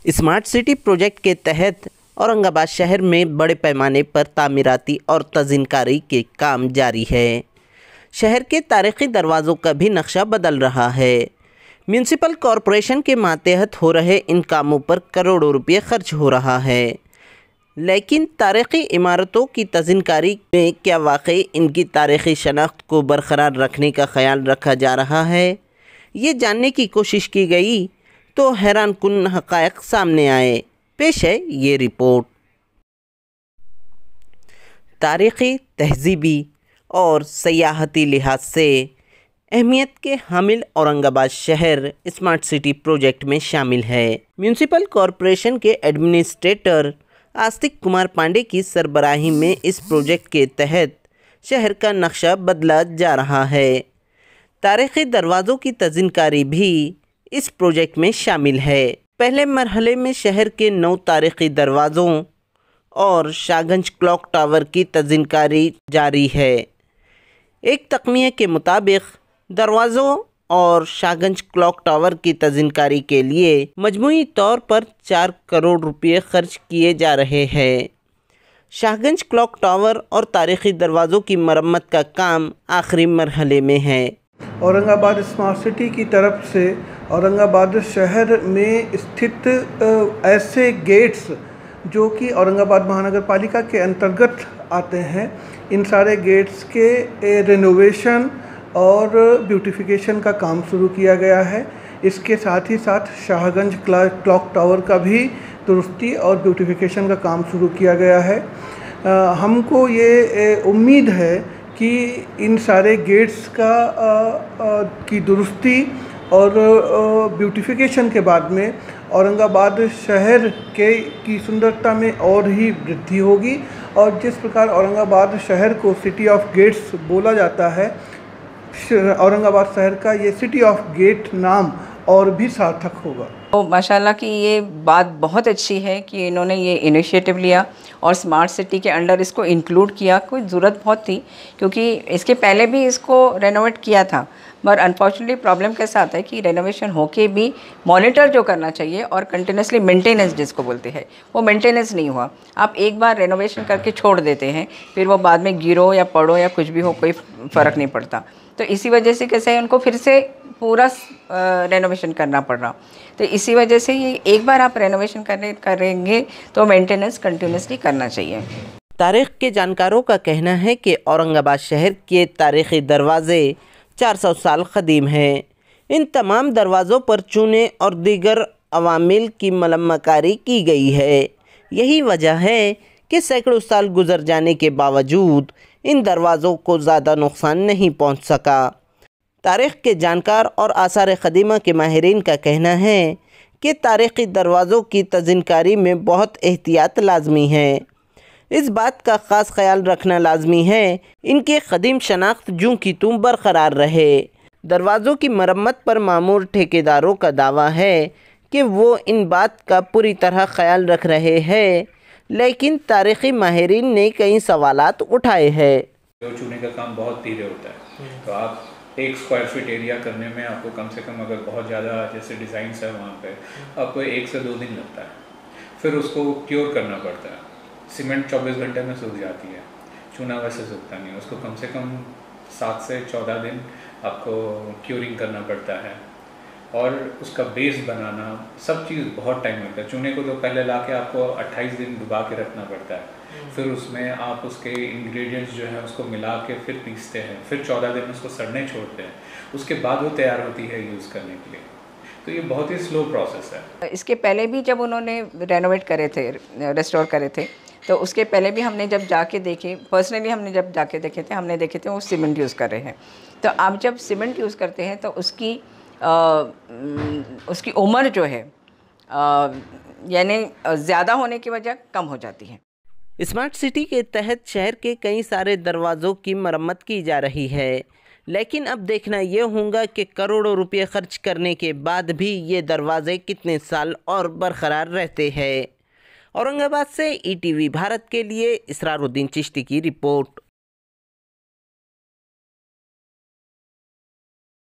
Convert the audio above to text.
Smart city project के तहत औरंगाबाद शहर में बड़े पैमाने पर तामीराती और तज़ीनकारी के काम जारी है। शहर के तारीखी दरवाज़ों का भी नक्शा बदल रहा है। म्यूनिसिपल कॉरपोरेशन के मातहत हो रहे इन कामों पर करोड़ों रुपये खर्च हो रहा है, लेकिन तारीखी इमारतों की तज़ीनकारी में क्या वाकई इनकी तारीखी शनाख्त को बरकरार रखने का ख्याल रखा जा रहा है, ये जानने की कोशिश की गई तो हैरानकुन हक़ाइक़ सामने आए। पेश है ये रिपोर्ट। तारीख़ी, तहज़ीबी और सयाहती लिहाज से अहमियत के हामिल औरंगाबाद शहर स्मार्ट सिटी प्रोजेक्ट में शामिल है। म्यूनिसिपल कॉरपोरेशन के एडमिनिस्ट्रेटर आस्तिक कुमार पांडे की सरबराही में इस प्रोजेक्ट के तहत शहर का नक्शा बदला जा रहा है। तारीख़ी दरवाज़ों की तज़ीनकारी भी इस प्रोजेक्ट में शामिल है। पहले मरहले में शहर के 9 तारीख़ी दरवाज़ों और शाहगंज क्लॉक टावर की तज़ीनकारी जारी है। एक तख्मीए के मुताबिक दरवाज़ों और शाहगंज क्लॉक टावर की तज़ीनकारी के लिए मजमूई तौर पर 4 करोड़ रुपये खर्च किए जा रहे हैं। शाहगंज क्लॉक टावर और तारीख़ी दरवाज़ों की मरम्मत का काम आखिरी मरहले में है। औरंगाबाद स्मार्ट सिटी की तरफ से औरंगाबाद शहर में स्थित ऐसे गेट्स जो कि औरंगाबाद महानगर पालिका के अंतर्गत आते हैं, इन सारे गेट्स के रेनोवेशन और ब्यूटिफिकेशन का काम शुरू किया गया है। इसके साथ ही साथ शाहगंज क्लॉक टावर का भी दुरुस्ती और ब्यूटिफिकेशन का काम शुरू किया गया है। हमको ये उम्मीद है कि इन सारे गेट्स की दुरुस्ती और ब्यूटिफिकेशन के बाद में औरंगाबाद शहर की सुंदरता में और ही वृद्धि होगी, और जिस प्रकार औरंगाबाद शहर को सिटी ऑफ गेट्स बोला जाता है, औरंगाबाद शहर का ये सिटी ऑफ गेट नाम और भी सार्थक होगा। तो माशाल्लाह कि ये बात बहुत अच्छी है कि इन्होंने ये इनिशिएटिव लिया और स्मार्ट सिटी के अंडर इसको इंक्लूड किया। कोई ज़रूरत बहुत थी, क्योंकि इसके पहले भी इसको रेनोवेट किया था, मगर अनफॉर्चुनेटली प्रॉब्लम कैसा आता है कि रेनोवेशन होके भी मॉनिटर जो करना चाहिए और कंटिन्यूसली मेंटेनेंस जिसको बोलते हैं, वो मेंटेनेंस नहीं हुआ। आप एक बार रेनोवेशन करके छोड़ देते हैं, फिर वो बाद में गिरो या पड़ो या कुछ भी हो, कोई फ़र्क नहीं पड़ता। तो इसी वजह से कैसे उनको फिर से पूरा रेनोवेशन करना पड़ रहा। तो इसी वजह से ये एक बार आप रेनोवेशन करेंगे तो मेंटेनेंस कंटिन्यूसली करना चाहिए। तारीख़ के जानकारों का कहना है कि औरंगाबाद शहर के तारीख़ी दरवाज़े 400 साल क़दीम हैं। इन तमाम दरवाज़ों पर चूने और दीगर अवामिल की मलम्मकारी की गई है। यही वजह है कि सैकड़ों साल गुजर जाने के बावजूद इन दरवाज़ों को ज़्यादा नुकसान नहीं पहुंच सका। तारीख़ के जानकार और आसार क़दीमा के माहिरीन का कहना है कि तारीख़ी दरवाज़ों की तज़ीनकारी में बहुत एहतियात लाजमी है। इस बात का ख़ास ख्याल रखना लाजमी है इनकी क़दीम शनाख्त जूं की तूं बरकरार रहे। दरवाज़ों की मरम्मत पर मामूर ठेकेदारों का दावा है कि वो इन बात का पूरी तरह ख्याल रख रहे हैं, लेकिन तारीख़ी माहिरीन ने कई सवालात उठाए हैं। चूने का काम बहुत धीरे होता है, तो आप 1 स्क्वायर फीट एरिया करने में आपको कम से कम, अगर बहुत ज़्यादा जैसे डिज़ाइंस है वहाँ पे, आपको 1 से 2 दिन लगता है। फिर उसको क्योर करना पड़ता है। सीमेंट 24 घंटे में सूख जाती है, चूना वैसे सूखता नहीं। उसको कम से कम 7 से 14 दिन आपको क्यूरिंग करना पड़ता है, और उसका बेस बनाना, सब चीज़ बहुत टाइम लगता है। चूने को तो पहले लाके आपको 28 दिन डुबा के रखना पड़ता है, फिर उसमें आप उसके इंग्रेडिएंट्स जो है उसको मिला के फिर पीसते हैं, फिर 14 दिन उसको सड़ने छोड़ते हैं, उसके बाद वो तैयार होती है यूज़ करने के लिए। तो ये बहुत ही स्लो प्रोसेस है। इसके पहले भी जब उन्होंने रेनोवेट करे थे, रेस्टोर करे थे, तो उसके पहले भी हमने जब जाके देखे, पर्सनली हमने जब जाके देखे थे, हमने देखे थे वो सीमेंट यूज़ कर रहे हैं। तो आप जब सीमेंट यूज़ करते हैं तो उसकी उम्र जो है यानी ज़्यादा होने की वजह कम हो जाती है। स्मार्ट सिटी के तहत शहर के कई सारे दरवाज़ों की मरम्मत की जा रही है, लेकिन अब देखना ये होगा कि करोड़ों रुपये खर्च करने के बाद भी ये दरवाज़े कितने साल और बरकरार रहते हैं। औरंगाबाद से ETV भारत के लिए इसरारुद्दीन चिश्ती की रिपोर्ट।